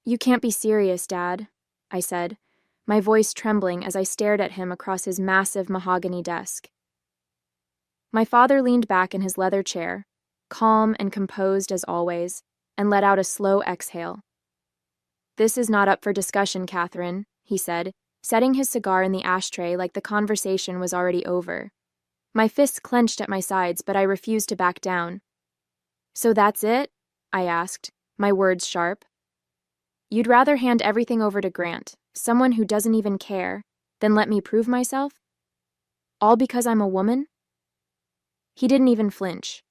You can't be serious, Dad, I said, my voice trembling as I stared at him across his massive mahogany desk. My father leaned back in his leather chair, calm and composed as always, and let out a slow exhale. This is not up for discussion, Catherine, he said, setting his cigar in the ashtray like the conversation was already over. My fists clenched at my sides, but I refused to back down. So that's it? I asked, my words sharp. You'd rather hand everything over to Grant, someone who doesn't even care, than let me prove myself? All because I'm a woman? He didn't even flinch.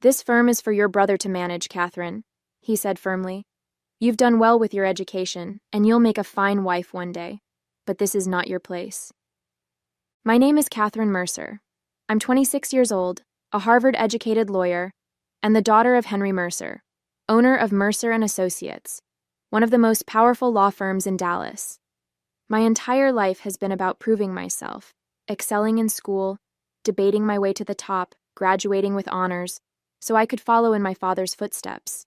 This firm is for your brother to manage, Catherine, he said firmly. You've done well with your education, and you'll make a fine wife one day, but this is not your place. My name is Catherine Mercer. I'm 26 years old, a Harvard-educated lawyer, and the daughter of Henry Mercer, owner of Mercer and Associates, one of the most powerful law firms in Dallas. My entire life has been about proving myself, excelling in school, debating my way to the top, graduating with honors, so I could follow in my father's footsteps.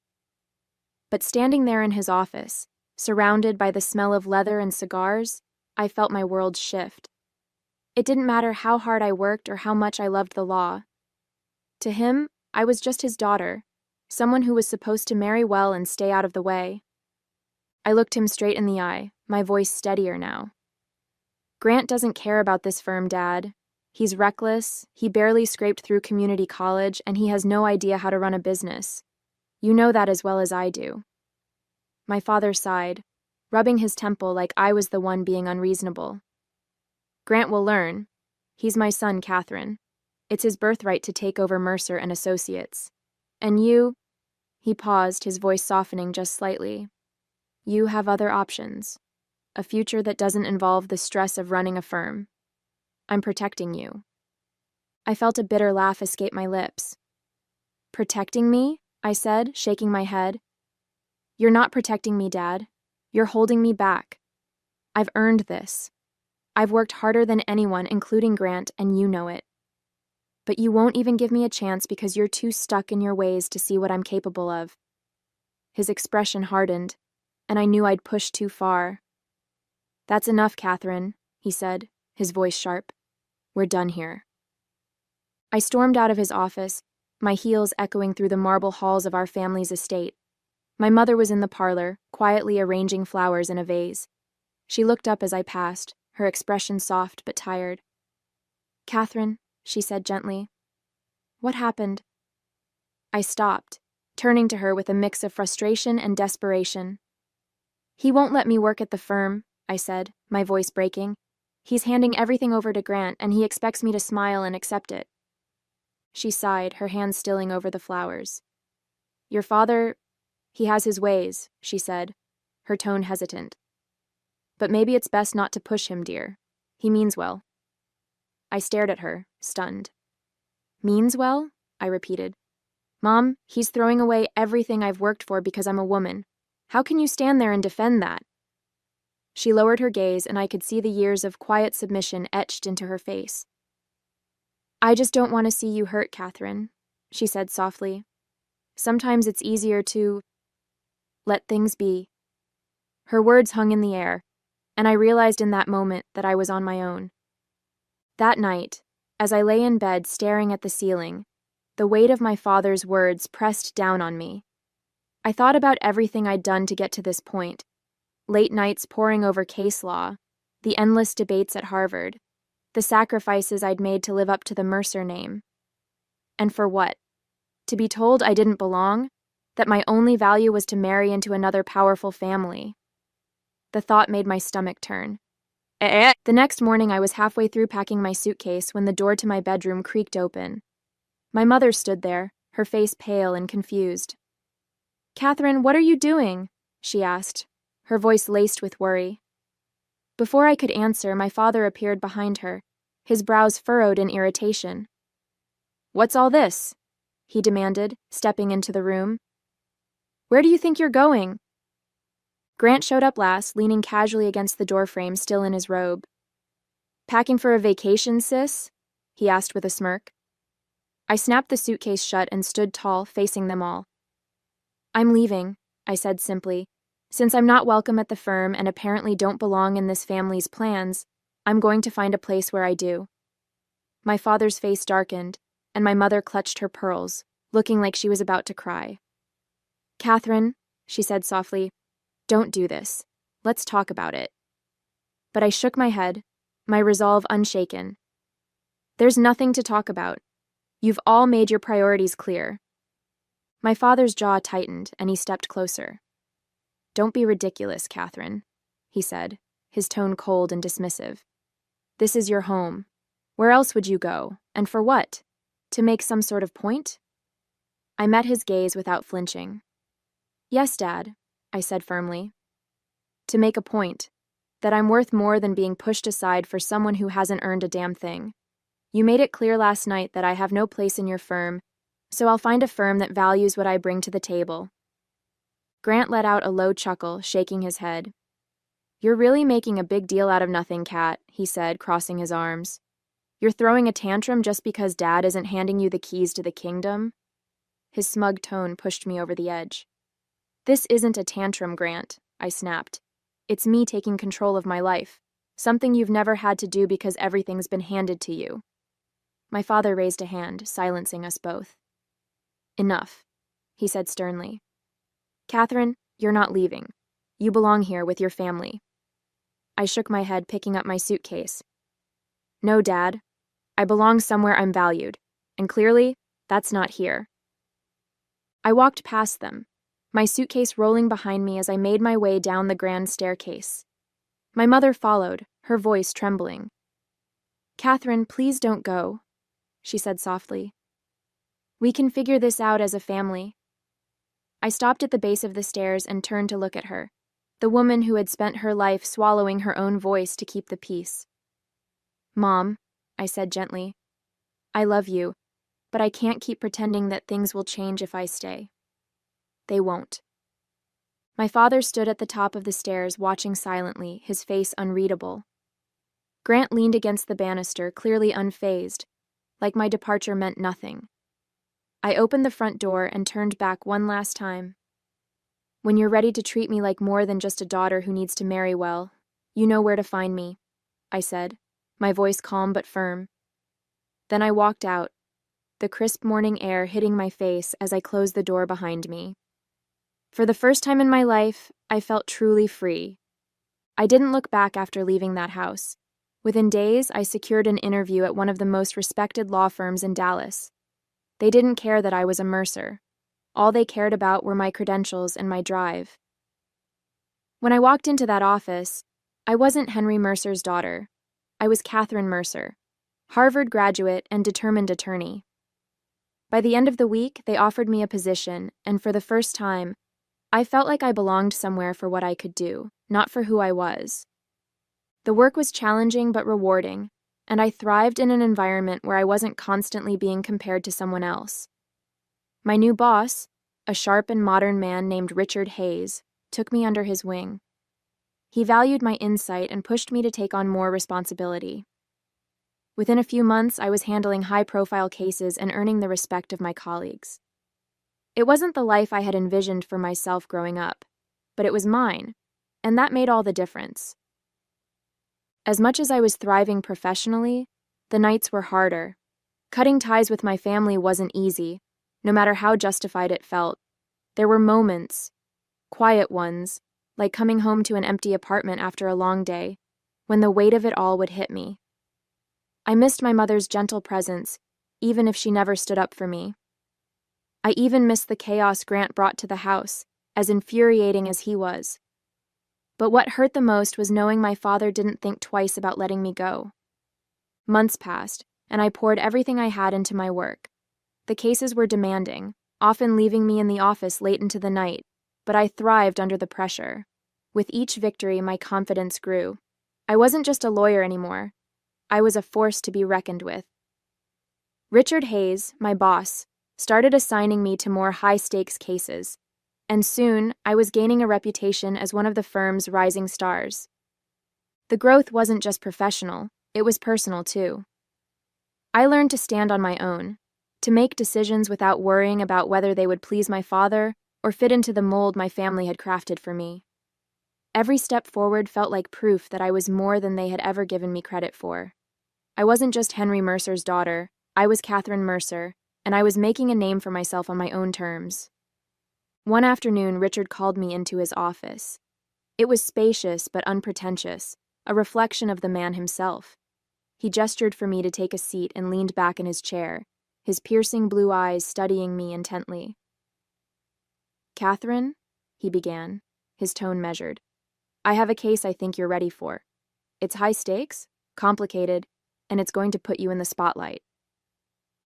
But standing there in his office, surrounded by the smell of leather and cigars, I felt my world shift. It didn't matter how hard I worked or how much I loved the law. To him, I was just his daughter, someone who was supposed to marry well and stay out of the way. I looked him straight in the eye, my voice steadier now. Grant doesn't care about this firm, Dad. He's reckless, he barely scraped through community college, and he has no idea how to run a business. You know that as well as I do. My father sighed, rubbing his temple like I was the one being unreasonable. Grant will learn. He's my son, Catherine. It's his birthright to take over Mercer and Associates. And you, he paused, his voice softening just slightly. You have other options. A future that doesn't involve the stress of running a firm. I'm protecting you. I felt a bitter laugh escape my lips. Protecting me? I said, shaking my head. You're not protecting me, Dad. You're holding me back. I've earned this. I've worked harder than anyone, including Grant, and you know it. But you won't even give me a chance because you're too stuck in your ways to see what I'm capable of. His expression hardened, and I knew I'd pushed too far. That's enough, Catherine, he said, his voice sharp. We're done here. I stormed out of his office, my heels echoing through the marble halls of our family's estate. My mother was in the parlor, quietly arranging flowers in a vase. She looked up as I passed, her expression soft but tired. Catherine, she said gently. What happened? I stopped, turning to her with a mix of frustration and desperation. He won't let me work at the firm, I said, my voice breaking. He's handing everything over to Grant, and he expects me to smile and accept it. She sighed, her hand stilling over the flowers. Your father, he has his ways, she said, her tone hesitant. But maybe it's best not to push him, dear. He means well. I stared at her, stunned. Means well? I repeated. Mom, he's throwing away everything I've worked for because I'm a woman. How can you stand there and defend that? She lowered her gaze, and I could see the years of quiet submission etched into her face. I just don't want to see you hurt, Catherine, she said softly. Sometimes it's easier to let things be. Her words hung in the air, and I realized in that moment that I was on my own. That night, as I lay in bed staring at the ceiling, the weight of my father's words pressed down on me. I thought about everything I'd done to get to this point. Late nights poring over case law, the endless debates at Harvard, the sacrifices I'd made to live up to the Mercer name. And for what? To be told I didn't belong? That my only value was to marry into another powerful family? The thought made my stomach turn. The next morning I was halfway through packing my suitcase when the door to my bedroom creaked open. My mother stood there, her face pale and confused. Catherine, what are you doing? She asked, her voice laced with worry. Before I could answer, my father appeared behind her, his brows furrowed in irritation. What's all this? He demanded, stepping into the room. Where do you think you're going? Grant showed up last, leaning casually against the doorframe, still in his robe. Packing for a vacation, sis? He asked with a smirk. I snapped the suitcase shut and stood tall, facing them all. I'm leaving, I said simply, Since I'm not welcome at the firm and apparently don't belong in this family's plans, I'm going to find a place where I do." My father's face darkened, and my mother clutched her pearls, looking like she was about to cry. "Catherine," she said softly, "don't do this. Let's talk about it." But I shook my head, my resolve unshaken. "There's nothing to talk about. You've all made your priorities clear." My father's jaw tightened, and he stepped closer. "Don't be ridiculous, Catherine," he said, his tone cold and dismissive. "This is your home. Where else would you go? And for what? To make some sort of point?" I met his gaze without flinching. "Yes, Dad," I said firmly. "To make a point. That I'm worth more than being pushed aside for someone who hasn't earned a damn thing. You made it clear last night that I have no place in your firm, so I'll find a firm that values what I bring to the table." Grant let out a low chuckle, shaking his head. "You're really making a big deal out of nothing, Kat," he said, crossing his arms. "You're throwing a tantrum just because Dad isn't handing you the keys to the kingdom?" His smug tone pushed me over the edge. "This isn't a tantrum, Grant," I snapped. "It's me taking control of my life, something you've never had to do because everything's been handed to you." My father raised a hand, silencing us both. "Enough," he said sternly. "Catherine, you're not leaving. You belong here with your family." I shook my head, picking up my suitcase. "No, Dad. I belong somewhere I'm valued, and clearly, that's not here." I walked past them, my suitcase rolling behind me as I made my way down the grand staircase. My mother followed, her voice trembling. "Catherine, please don't go," she said softly. "We can figure this out as a family." I stopped at the base of the stairs and turned to look at her, the woman who had spent her life swallowing her own voice to keep the peace. "Mom," I said gently, "I love you, but I can't keep pretending that things will change if I stay. They won't." My father stood at the top of the stairs, watching silently, his face unreadable. Grant leaned against the banister, clearly unfazed, like my departure meant nothing. I opened the front door and turned back one last time. "When you're ready to treat me like more than just a daughter who needs to marry well, you know where to find me," I said, my voice calm but firm. Then I walked out, the crisp morning air hitting my face as I closed the door behind me. For the first time in my life, I felt truly free. I didn't look back after leaving that house. Within days, I secured an interview at one of the most respected law firms in Dallas. They didn't care that I was a Mercer. All they cared about were my credentials and my drive. When I walked into that office, I wasn't Henry Mercer's daughter. I was Catherine Mercer, Harvard graduate and determined attorney. By the end of the week, they offered me a position, and for the first time, I felt like I belonged somewhere for what I could do, not for who I was. The work was challenging but rewarding, and I thrived in an environment where I wasn't constantly being compared to someone else. My new boss, a sharp and modern man named Richard Hayes, took me under his wing. He valued my insight and pushed me to take on more responsibility. Within a few months, I was handling high-profile cases and earning the respect of my colleagues. It wasn't the life I had envisioned for myself growing up, but it was mine, and that made all the difference. As much as I was thriving professionally, the nights were harder. Cutting ties with my family wasn't easy, no matter how justified it felt. There were moments, quiet ones, like coming home to an empty apartment after a long day, when the weight of it all would hit me. I missed my mother's gentle presence, even if she never stood up for me. I even missed the chaos Grant brought to the house, as infuriating as he was. But what hurt the most was knowing my father didn't think twice about letting me go. Months passed, and I poured everything I had into my work. The cases were demanding, often leaving me in the office late into the night, but I thrived under the pressure. With each victory, my confidence grew. I wasn't just a lawyer anymore. I was a force to be reckoned with. Richard Hayes, my boss, started assigning me to more high-stakes cases, and soon I was gaining a reputation as one of the firm's rising stars. The growth wasn't just professional, it was personal too. I learned to stand on my own, to make decisions without worrying about whether they would please my father or fit into the mold my family had crafted for me. Every step forward felt like proof that I was more than they had ever given me credit for. I wasn't just Henry Mercer's daughter, I was Catherine Mercer, and I was making a name for myself on my own terms. One afternoon, Richard called me into his office. It was spacious but unpretentious, a reflection of the man himself. He gestured for me to take a seat and leaned back in his chair, his piercing blue eyes studying me intently. "Catherine," he began, his tone measured, "I have a case I think you're ready for. It's high stakes, complicated, and it's going to put you in the spotlight."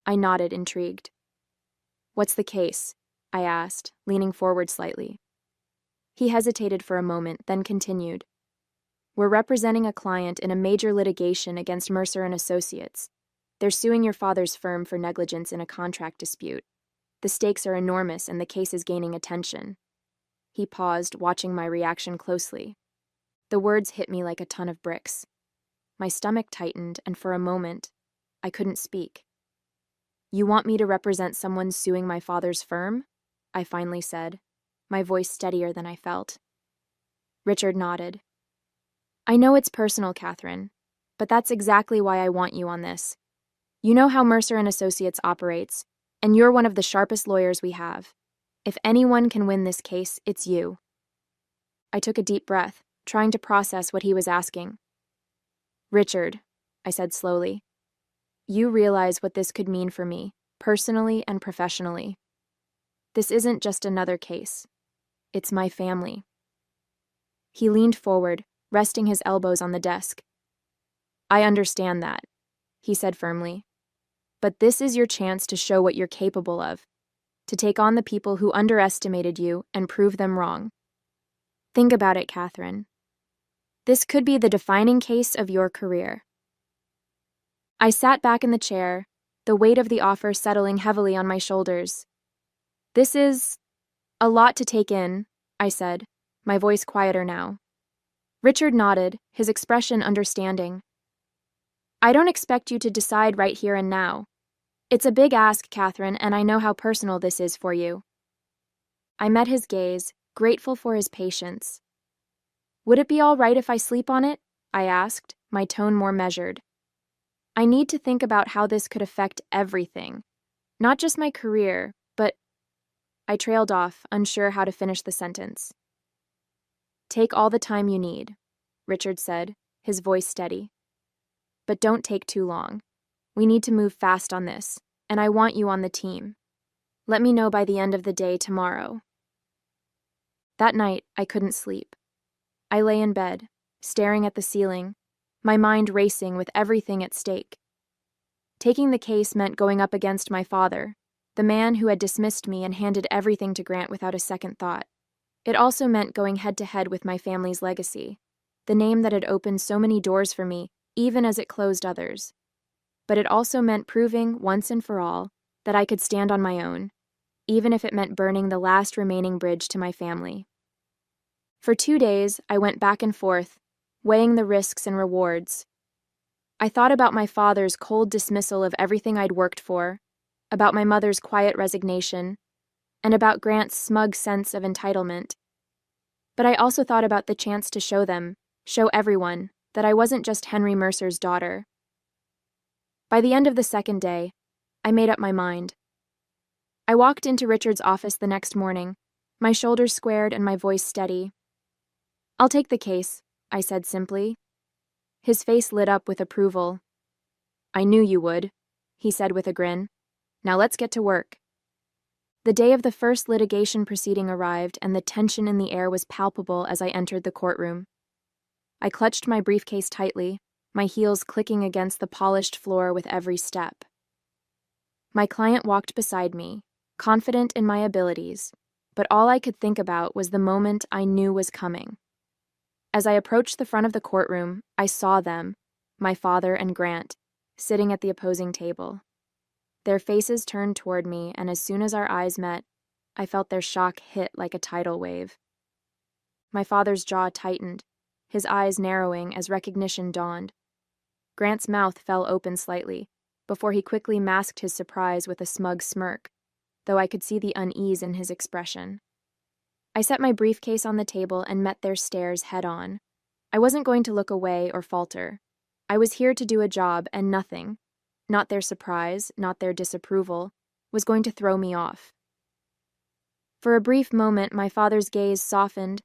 I nodded, intrigued. "What's the case?" I asked, leaning forward slightly. He hesitated for a moment, then continued. "We're representing a client in a major litigation against Mercer and Associates. They're suing your father's firm for negligence in a contract dispute. The stakes are enormous and the case is gaining attention." He paused, watching my reaction closely. The words hit me like a ton of bricks. My stomach tightened, and for a moment, I couldn't speak. "You want me to represent someone suing my father's firm?" I finally said, my voice steadier than I felt. Richard nodded. "I know it's personal, Catherine, but that's exactly why I want you on this. You know how Mercer and Associates operates, and you're one of the sharpest lawyers we have. If anyone can win this case, it's you." I took a deep breath, trying to process what he was asking. "Richard," I said slowly, "you realize what this could mean for me, personally and professionally. This isn't just another case. It's my family." He leaned forward, resting his elbows on the desk. "I understand that," he said firmly. "But this is your chance to show what you're capable of, to take on the people who underestimated you and prove them wrong. Think about it, Catherine. This could be the defining case of your career." I sat back in the chair, the weight of the offer settling heavily on my shoulders. "This is a lot to take in," I said, my voice quieter now. Richard nodded, his expression understanding. "I don't expect you to decide right here and now. It's a big ask, Catherine, and I know how personal this is for you." I met his gaze, grateful for his patience. "Would it be all right if I sleep on it?" I asked, my tone more measured. "I need to think about how this could affect everything. Not just my career, but—" I trailed off, unsure how to finish the sentence. "Take all the time you need," Richard said, his voice steady. "But don't take too long. We need to move fast on this, and I want you on the team. Let me know by the end of the day tomorrow." That night, I couldn't sleep. I lay in bed, staring at the ceiling, my mind racing with everything at stake. Taking the case meant going up against my father, the man who had dismissed me and handed everything to Grant without a second thought. It also meant going head-to-head with my family's legacy, the name that had opened so many doors for me, even as it closed others. But it also meant proving, once and for all, that I could stand on my own, even if it meant burning the last remaining bridge to my family. For 2 days, I went back and forth, weighing the risks and rewards. I thought about my father's cold dismissal of everything I'd worked for, about my mother's quiet resignation, and about Grant's smug sense of entitlement. But I also thought about the chance to show everyone, that I wasn't just Henry Mercer's daughter. By the end of the second day, I made up my mind. I walked into Richard's office the next morning, my shoulders squared and my voice steady. "I'll take the case," I said simply. His face lit up with approval. "I knew you would," he said with a grin. "Now let's get to work." The day of the first litigation proceeding arrived, and the tension in the air was palpable as I entered the courtroom. I clutched my briefcase tightly, my heels clicking against the polished floor with every step. My client walked beside me, confident in my abilities, but all I could think about was the moment I knew was coming. As I approached the front of the courtroom, I saw them, my father and Grant, sitting at the opposing table. Their faces turned toward me, and as soon as our eyes met, I felt their shock hit like a tidal wave. My father's jaw tightened, his eyes narrowing as recognition dawned. Grant's mouth fell open slightly, before he quickly masked his surprise with a smug smirk, though I could see the unease in his expression. I set my briefcase on the table and met their stares head-on. I wasn't going to look away or falter. I was here to do a job, and nothing, not their surprise, not their disapproval, was going to throw me off. For a brief moment, my father's gaze softened,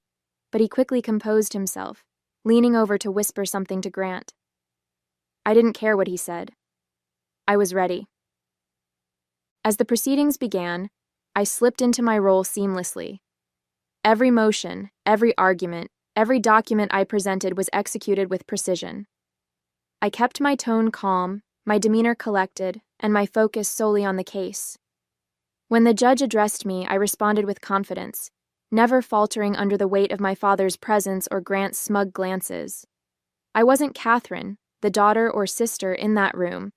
but he quickly composed himself, leaning over to whisper something to Grant. I didn't care what he said. I was ready. As the proceedings began, I slipped into my role seamlessly. Every motion, every argument, every document I presented was executed with precision. I kept my tone calm, my demeanor collected, and my focus solely on the case. When the judge addressed me, I responded with confidence, never faltering under the weight of my father's presence or Grant's smug glances. I wasn't Catherine, the daughter or sister in that room.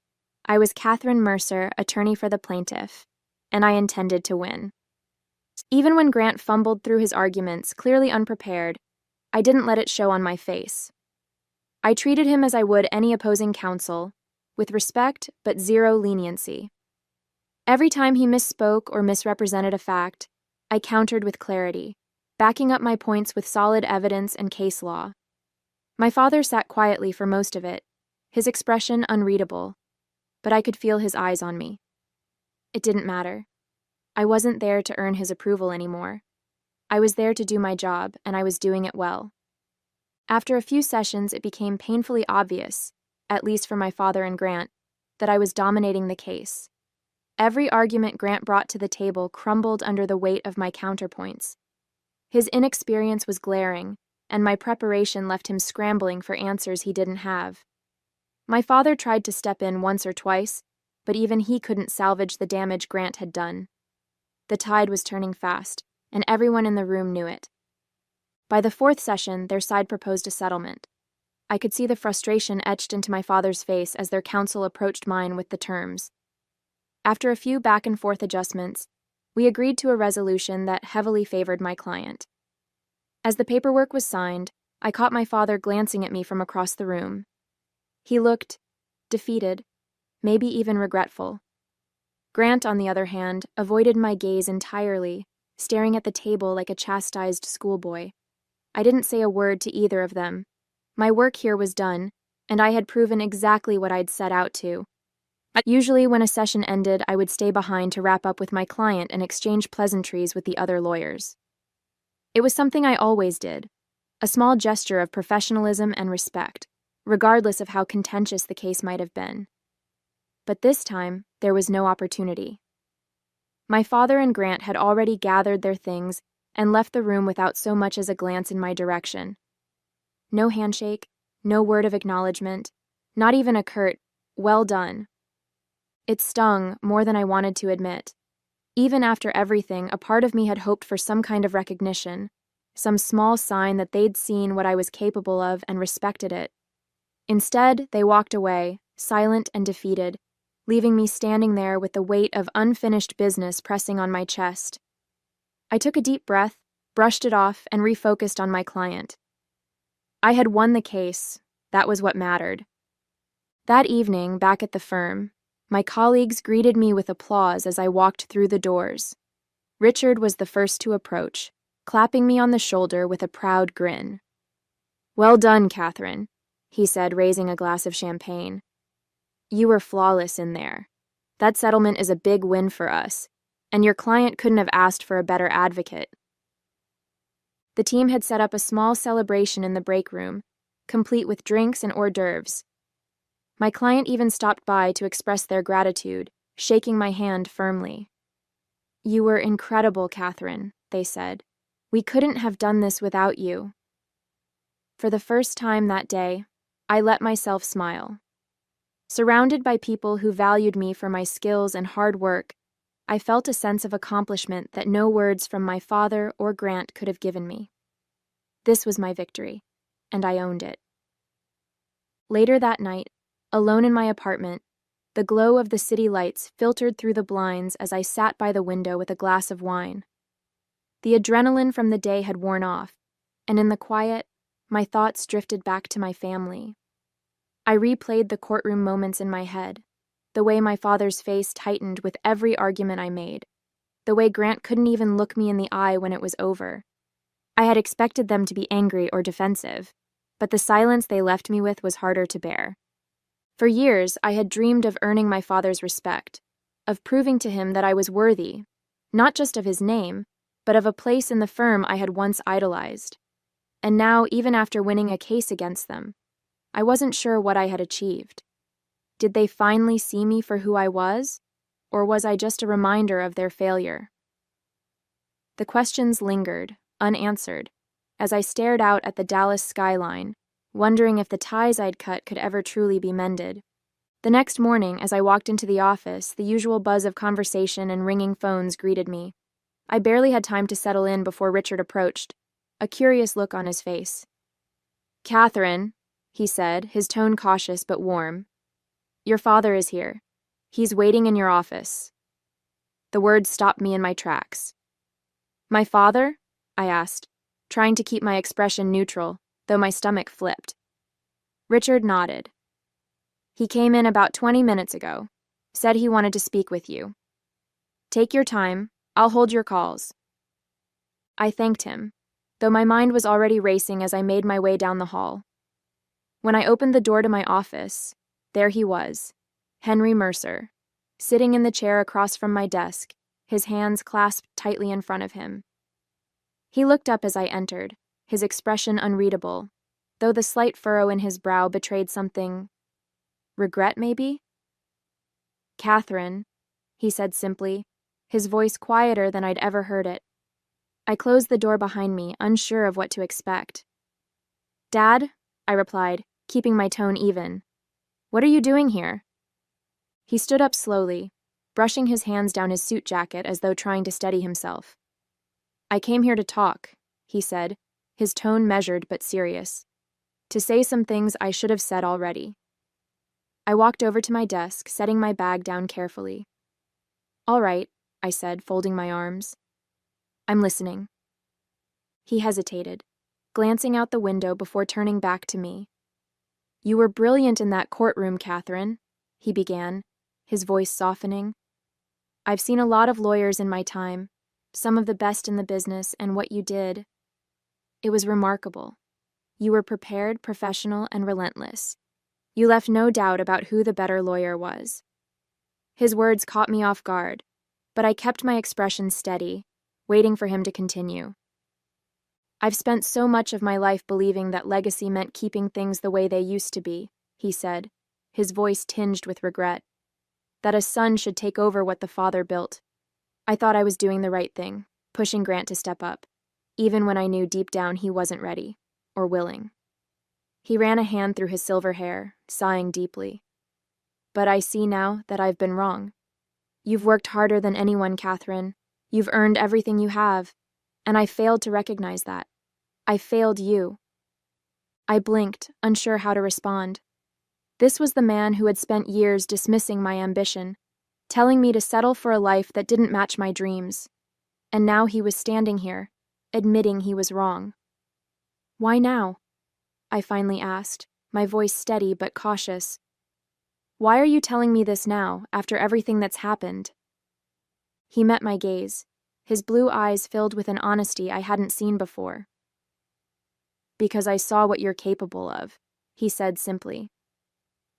I was Catherine Mercer, attorney for the plaintiff, and I intended to win. Even when Grant fumbled through his arguments, clearly unprepared, I didn't let it show on my face. I treated him as I would any opposing counsel, with respect but zero leniency. Every time he misspoke or misrepresented a fact, I countered with clarity, backing up my points with solid evidence and case law. My father sat quietly for most of it, his expression unreadable, but I could feel his eyes on me. It didn't matter. I wasn't there to earn his approval anymore. I was there to do my job, and I was doing it well. After a few sessions, it became painfully obvious, at least for my father and Grant, that I was dominating the case. Every argument Grant brought to the table crumbled under the weight of my counterpoints. His inexperience was glaring, and my preparation left him scrambling for answers he didn't have. My father tried to step in once or twice, but even he couldn't salvage the damage Grant had done. The tide was turning fast, and everyone in the room knew it. By the fourth session, their side proposed a settlement. I could see the frustration etched into my father's face as their counsel approached mine with the terms. After a few back-and-forth adjustments, we agreed to a resolution that heavily favored my client. As the paperwork was signed, I caught my father glancing at me from across the room. He looked defeated, maybe even regretful. Grant, on the other hand, avoided my gaze entirely, staring at the table like a chastised schoolboy. I didn't say a word to either of them. My work here was done, and I had proven exactly what I'd set out to. Usually, when a session ended, I would stay behind to wrap up with my client and exchange pleasantries with the other lawyers. It was something I always did, a small gesture of professionalism and respect, regardless of how contentious the case might have been. But this time, there was no opportunity. My father and Grant had already gathered their things and left the room without so much as a glance in my direction. No handshake, no word of acknowledgement, not even a curt, "Well done." It stung more than I wanted to admit. Even after everything, a part of me had hoped for some kind of recognition, some small sign that they'd seen what I was capable of and respected it. Instead, they walked away, silent and defeated, leaving me standing there with the weight of unfinished business pressing on my chest. I took a deep breath, brushed it off, and refocused on my client. I had won the case. That was what mattered. That evening, back at the firm, my colleagues greeted me with applause as I walked through the doors. Richard was the first to approach, clapping me on the shoulder with a proud grin. "Well done, Catherine," he said, raising a glass of champagne. "You were flawless in there. That settlement is a big win for us, and your client couldn't have asked for a better advocate." The team had set up a small celebration in the break room, complete with drinks and hors d'oeuvres. My client even stopped by to express their gratitude, shaking my hand firmly. "You were incredible, Catherine," they said. "We couldn't have done this without you." For the first time that day, I let myself smile. Surrounded by people who valued me for my skills and hard work, I felt a sense of accomplishment that no words from my father or Grant could have given me. This was my victory, and I owned it. Later that night, alone in my apartment, the glow of the city lights filtered through the blinds as I sat by the window with a glass of wine. The adrenaline from the day had worn off, and in the quiet, my thoughts drifted back to my family. I replayed the courtroom moments in my head, the way my father's face tightened with every argument I made, the way Grant couldn't even look me in the eye when it was over, I had expected them to be angry or defensive, but the silence they left me with was harder to bear. For years, I had dreamed of earning my father's respect, of proving to him that I was worthy, not just of his name, but of a place in the firm I had once idolized. And now, even after winning a case against them, I wasn't sure what I had achieved. Did they finally see me for who I was, or was I just a reminder of their failure? The questions lingered, unanswered, as I stared out at the Dallas skyline, wondering if the ties I'd cut could ever truly be mended. The next morning, as I walked into the office, the usual buzz of conversation and ringing phones greeted me. I barely had time to settle in before Richard approached, a curious look on his face. "Catherine," he said, his tone cautious but warm. "Your father is here. He's waiting in your office." The words stopped me in my tracks. "My father?" I asked, trying to keep my expression neutral, though my stomach flipped. Richard nodded. "He came in about 20 minutes ago. Said he wanted to speak with you. Take your time. I'll hold your calls." I thanked him, though my mind was already racing as I made my way down the hall. When I opened the door to my office, there he was, Henry Mercer, sitting in the chair across from my desk, his hands clasped tightly in front of him. He looked up as I entered, his expression unreadable, though the slight furrow in his brow betrayed something. Regret, maybe? "Catherine," he said simply, his voice quieter than I'd ever heard it. I closed the door behind me, unsure of what to expect. "Dad," I replied, keeping my tone even. "What are you doing here?" He stood up slowly, brushing his hands down his suit jacket as though trying to steady himself. "I came here to talk," he said, his tone measured but serious. "To say some things I should have said already." I walked over to my desk, setting my bag down carefully. "All right," I said, folding my arms. "I'm listening." He hesitated, glancing out the window before turning back to me. "You were brilliant in that courtroom, Catherine," he began, his voice softening. "I've seen a lot of lawyers in my time, some of the best in the business, and what you did, it was remarkable. You were prepared, professional, and relentless. You left no doubt about who the better lawyer was." His words caught me off guard, but I kept my expression steady, waiting for him to continue. "I've spent so much of my life believing that legacy meant keeping things the way they used to be," he said, his voice tinged with regret. "That a son should take over what the father built. I thought I was doing the right thing, pushing Grant to step up, even when I knew deep down he wasn't ready, or willing." He ran a hand through his silver hair, sighing deeply. "But I see now that I've been wrong. You've worked harder than anyone, Catherine. You've earned everything you have, and I failed to recognize that. I failed you." I blinked, unsure how to respond. This was the man who had spent years dismissing my ambition, telling me to settle for a life that didn't match my dreams. And now he was standing here, admitting he was wrong. "Why now?" I finally asked, my voice steady but cautious. "Why are you telling me this now, after everything that's happened?" He met my gaze, his blue eyes filled with an honesty I hadn't seen before. "Because I saw what you're capable of," he said simply.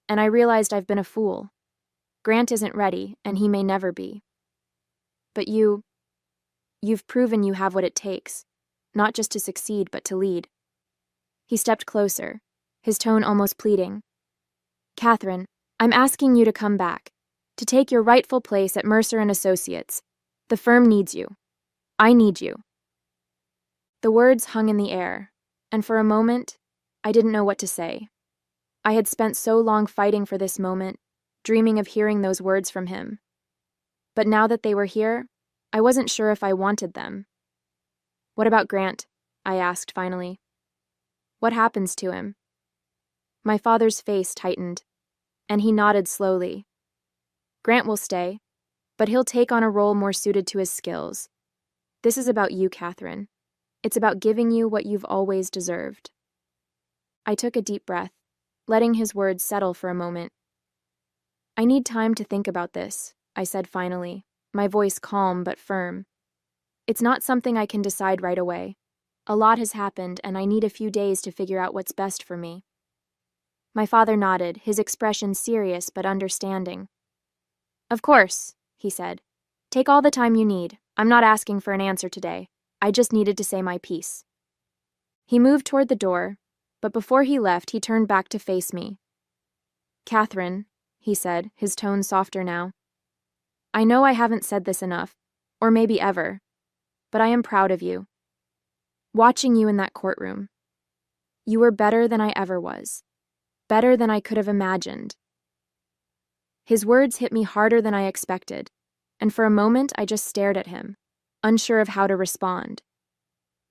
"And I realized I've been a fool. Grant isn't ready, and he may never be. But you've proven you have what it takes, not just to succeed, but to lead." He stepped closer, his tone almost pleading. "Catherine, I'm asking you to come back, to take your rightful place at Mercer and Associates. The firm needs you. I need you." The words hung in the air, and for a moment, I didn't know what to say. I had spent so long fighting for this moment, dreaming of hearing those words from him. But now that they were here, I wasn't sure if I wanted them. "What about Grant?" I asked finally. "What happens to him?" My father's face tightened, and he nodded slowly. "Grant will stay, but he'll take on a role more suited to his skills. This is about you, Catherine. It's about giving you what you've always deserved." I took a deep breath, letting his words settle for a moment. "I need time to think about this," I said finally, my voice calm but firm. "It's not something I can decide right away. A lot has happened, and I need a few days to figure out what's best for me. My father nodded, his expression serious but understanding. Of course, he said. Take all the time you need. I'm not asking for an answer today. I just needed to say my piece. He moved toward the door, but before he left, he turned back to face me. Catherine, he said, his tone softer now. I know I haven't said this enough, or maybe ever, but I am proud of you. Watching you in that courtroom. You were better than I ever was. Better than I could have imagined. His words hit me harder than I expected, and for a moment I just stared at him, unsure of how to respond.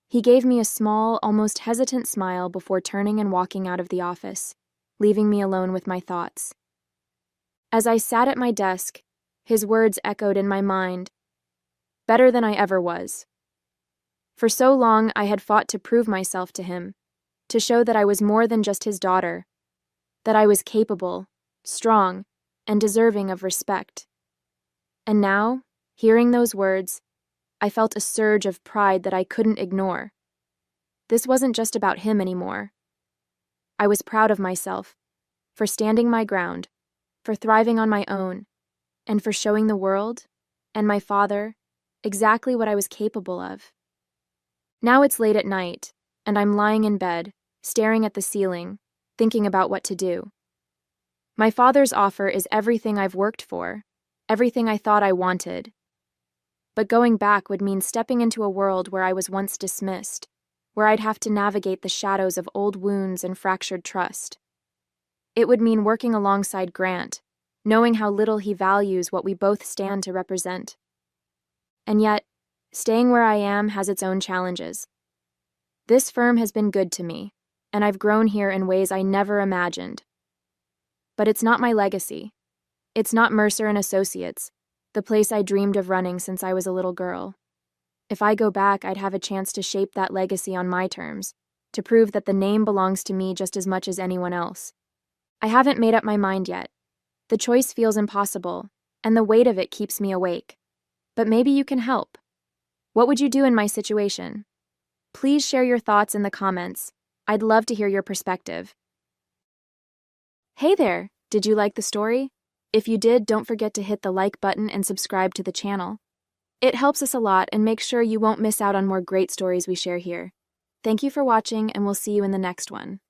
He gave me a small, almost hesitant smile before turning and walking out of the office, leaving me alone with my thoughts. As I sat at my desk, his words echoed in my mind. Better than I ever was. For so long I had fought to prove myself to him, to show that I was more than just his daughter, that I was capable, strong, and deserving of respect. And now, hearing those words, I felt a surge of pride that I couldn't ignore. This wasn't just about him anymore. I was proud of myself, for standing my ground, for thriving on my own, and for showing the world, and my father, exactly what I was capable of. Now it's late at night, and I'm lying in bed, staring at the ceiling, thinking about what to do. My father's offer is everything I've worked for, everything I thought I wanted. But going back would mean stepping into a world where I was once dismissed, where I'd have to navigate the shadows of old wounds and fractured trust. It would mean working alongside Grant, knowing how little he values what we both stand to represent. And yet, staying where I am has its own challenges. This firm has been good to me, and I've grown here in ways I never imagined. But it's not my legacy. It's not Mercer and Associates, the place I dreamed of running since I was a little girl. If I go back, I'd have a chance to shape that legacy on my terms, to prove that the name belongs to me just as much as anyone else. I haven't made up my mind yet. The choice feels impossible, and the weight of it keeps me awake. But maybe you can help. What would you do in my situation? Please share your thoughts in the comments. I'd love to hear your perspective. Hey there! Did you like the story? If you did, don't forget to hit the like button and subscribe to the channel. It helps us a lot and makes sure you won't miss out on more great stories we share here. Thank you for watching, and we'll see you in the next one.